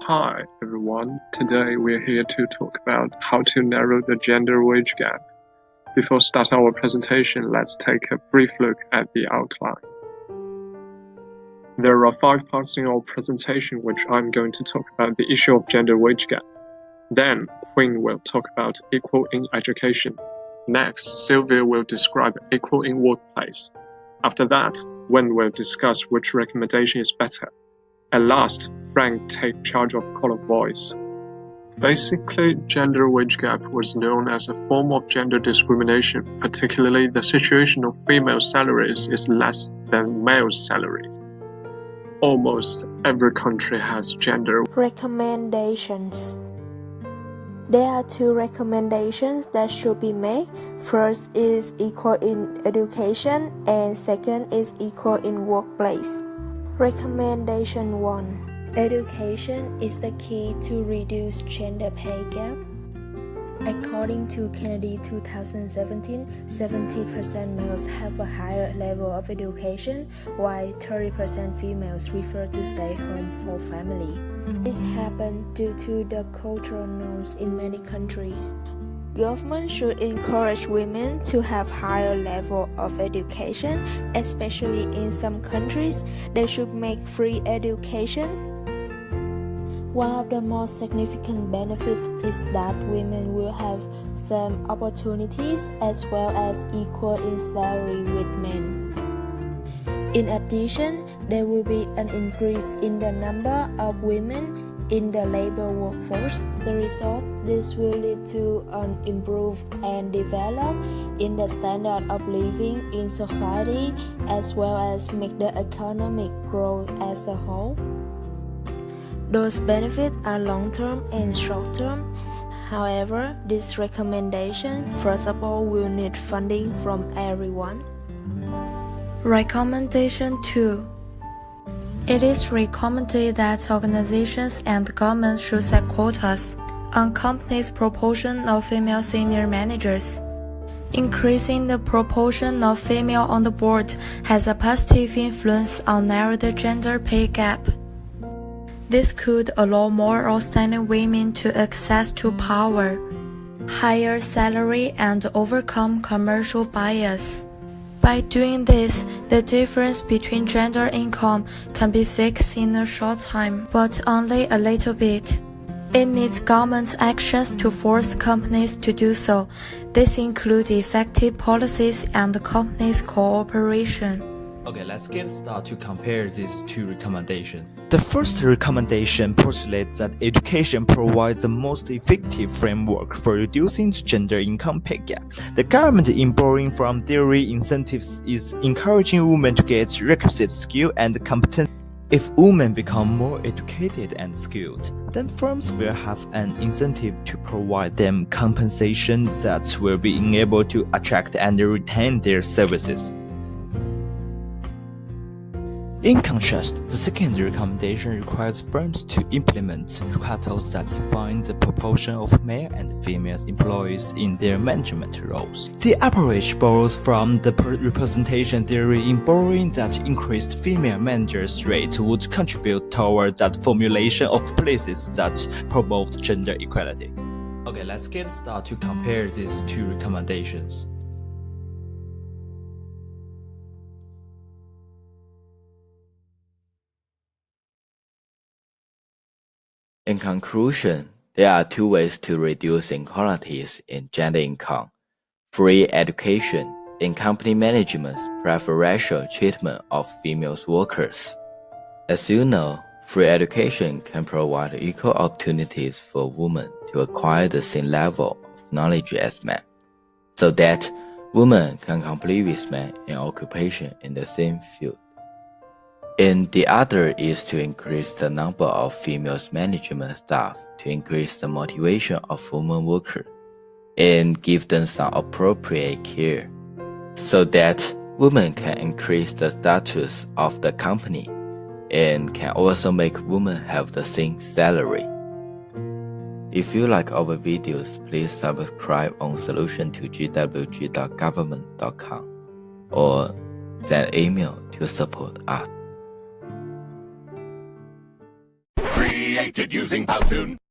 Hi everyone, today we're here to talk about how to narrow the gender wage gap. Before starting our presentation, let's take a brief look at the outline. There are 5 parts in our presentation which I'm going to talk about the issue of gender wage gap. Then, Quinn will talk about equal in education. Next, Sylvia will describe equal in workplace. After that, Wen will discuss which recommendation is better. At last, Frank takes charge of Call of Voice. Basically, gender wage gap was known as a form of gender discrimination, particularly the situation of female salaries is less than male salaries. Almost every country has gender recommendations. There are 2 recommendations that should be made. First is equal in education and second is equal in workplace. Recommendation 1. Education is the key to reduce gender pay gap. According to Kennedy 2017, 70% males have a higher level of education, while 30% females prefer to stay home for family. This happened due to the cultural norms in many countries. Government should encourage women to have higher level of education, especially in some countries. They should make free education. One of the most significant benefits is that women will have same opportunities as well as equal in salary with men. In addition, there will be an increase in the number of women in the labor workforce. The result, this will lead to an improved and develop in the standard of living in society as well as make the economic growth as a whole. Those benefits are long-term and short-term. However, this recommendation, first of all, will need funding from everyone. Recommendation 2. It is recommended that organizations and governments should set quotas on companies' proportion of female senior managers. Increasing the proportion of female on the board has a positive influence on narrow the gender pay gap. This could allow more outstanding women to access to power, higher salary, and overcome commercial bias. By doing this, the difference between gender income can be fixed in a short time, but only a little bit. It needs government actions to force companies to do so. This includes effective policies and companies' cooperation. Okay, let's get started to compare these 2 recommendations. The first recommendation postulates that education provides the most effective framework for reducing the gender income pay gap. The government, in borrowing from theory incentives, is encouraging women to get requisite skill and competence. If women become more educated and skilled, then firms will have an incentive to provide them compensation that will be enabled to attract and retain their services. In contrast, the second recommendation requires firms to implement cutoffs that define the proportion of male and female employees in their management roles. The approach borrows from the representation theory in borrowing that increased female managers' rate would contribute toward that formulation of policies that promote gender equality. Okay, let's get started to compare these 2 recommendations. In conclusion, there are 2 ways to reduce inequalities in gender income: free education and company management's preferential treatment of female workers. As you know, free education can provide equal opportunities for women to acquire the same level of knowledge as men, so that women can compete with men in occupation in the same field. And the other is to increase the number of female management staff to increase the motivation of women workers and give them some appropriate care, so that women can increase the status of the company and can also make women have the same salary. If you like our videos, please subscribe on solution2gwg.government.com or send email to support us. created using Powtoon.